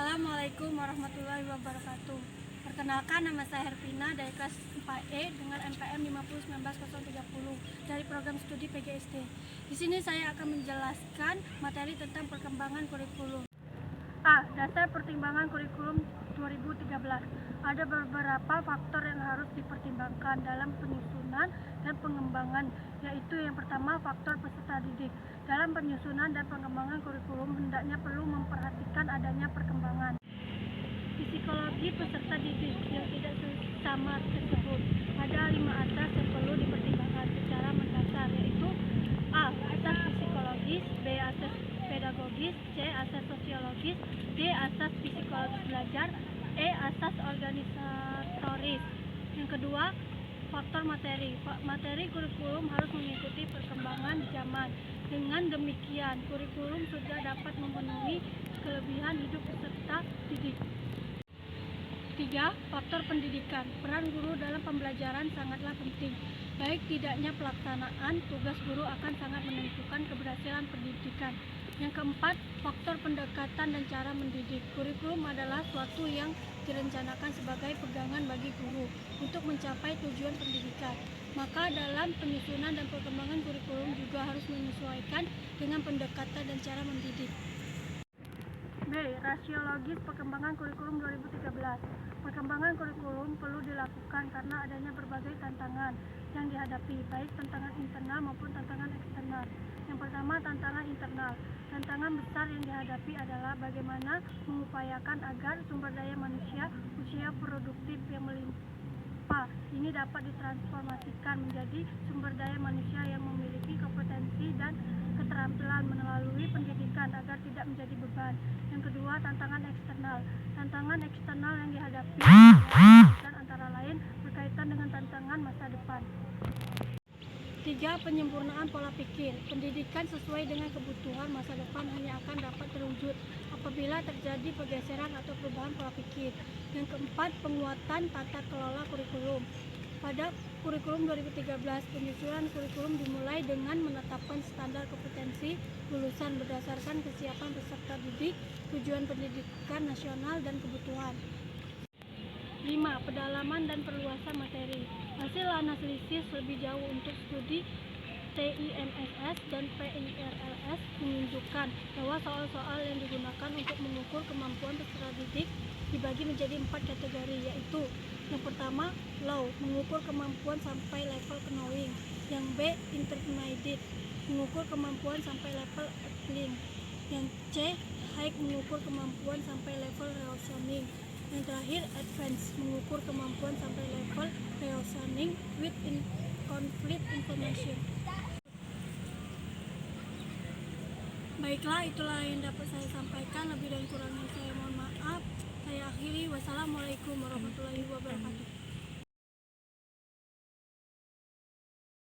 Assalamualaikum warahmatullahi wabarakatuh. Perkenalkan, nama saya Hervina dari kelas 4E dengan NPM 5019030 dari program studi PGSD. Di sini saya akan menjelaskan materi tentang perkembangan kurikulum. A. Dasar pertimbangan kurikulum 2013. Ada beberapa faktor yang harus dipertimbangkan dalam penyusunan dan pengembangan, yaitu yang pertama, faktor peserta didik. Dalam penyusunan dan pengembangan kurikulum hendaknya perlu memperhatikan adanya perkembangan psikologi peserta didik yang tidak sama tersebut. Ada 5 asas yang perlu dipertimbangkan secara mendasar, yaitu A. Asas psikologis, B. Asas pedagogis, C. Asas sosiologis, D. Asas psikologis belajar, E. Asas organisatoris. Yang kedua, faktor materi. Materi kurikulum harus mengikuti perkembangan zaman. Dengan demikian, kurikulum sudah dapat memenuhi kelebihan hidup peserta didik. 3. Faktor pendidikan. Peran guru dalam pembelajaran sangatlah penting. Baik tidaknya pelaksanaan tugas guru akan sangat menentukan keberhasilan pendidikan. Yang keempat, faktor pendekatan dan cara mendidik. Kurikulum adalah suatu yang direncanakan sebagai pegangan bagi guru untuk mencapai tujuan pendidikan. Maka dalam penyusunan dan perkembangan kurikulum juga harus menyesuaikan dengan pendekatan dan cara mendidik. B. Rasiologis perkembangan kurikulum 2013. Perkembangan kurikulum perlu dilakukan karena adanya berbagai tantangan yang dihadapi, baik tantangan internal maupun tantangan eksternal. Yang pertama, tantangan internal. Tantangan besar yang dihadapi adalah bagaimana mengupayakan agar sumber daya manusia usia produktif yang melimpah ini dapat ditransformasikan menjadi sumber daya manusia yang memiliki kompetensi dan keterampilan melalui pendidikan agar tidak menjadi beban. Yang kedua, tantangan eksternal. Tantangan eksternal yang dihadapi antara lain berkaitan dengan tantangan masa depan. 3. Penyempurnaan pola pikir. Pendidikan sesuai dengan kebutuhan masa depan hanya akan dapat terwujud apabila terjadi pergeseran atau perubahan pola pikir. Yang keempat, penguatan tata kelola kurikulum. Pada kurikulum 2013, penyusunan kurikulum dimulai dengan menetapkan standar kompetensi lulusan berdasarkan kesiapan peserta didik, tujuan pendidikan nasional, dan kebutuhan. 5. Pedalaman dan perluasan materi. Hasil analisis lebih jauh untuk studi TIMSS dan PIRLS menunjukkan bahwa soal-soal yang digunakan untuk mengukur kemampuan peserta didik dibagi menjadi 4 kategori, yaitu yang pertama, low, mengukur kemampuan sampai level knowing. Yang B, intermediate, mengukur kemampuan sampai level applying. Yang C, high, mengukur kemampuan sampai level reasoning. Yang terakhir, advance, mengukur kemampuan sampai level reasoning with conflict information. Baiklah, itulah yang dapat saya sampaikan. Lebih dan kurangnya saya mohon maaf. Saya akhiri. Wassalamualaikum warahmatullahi wabarakatuh.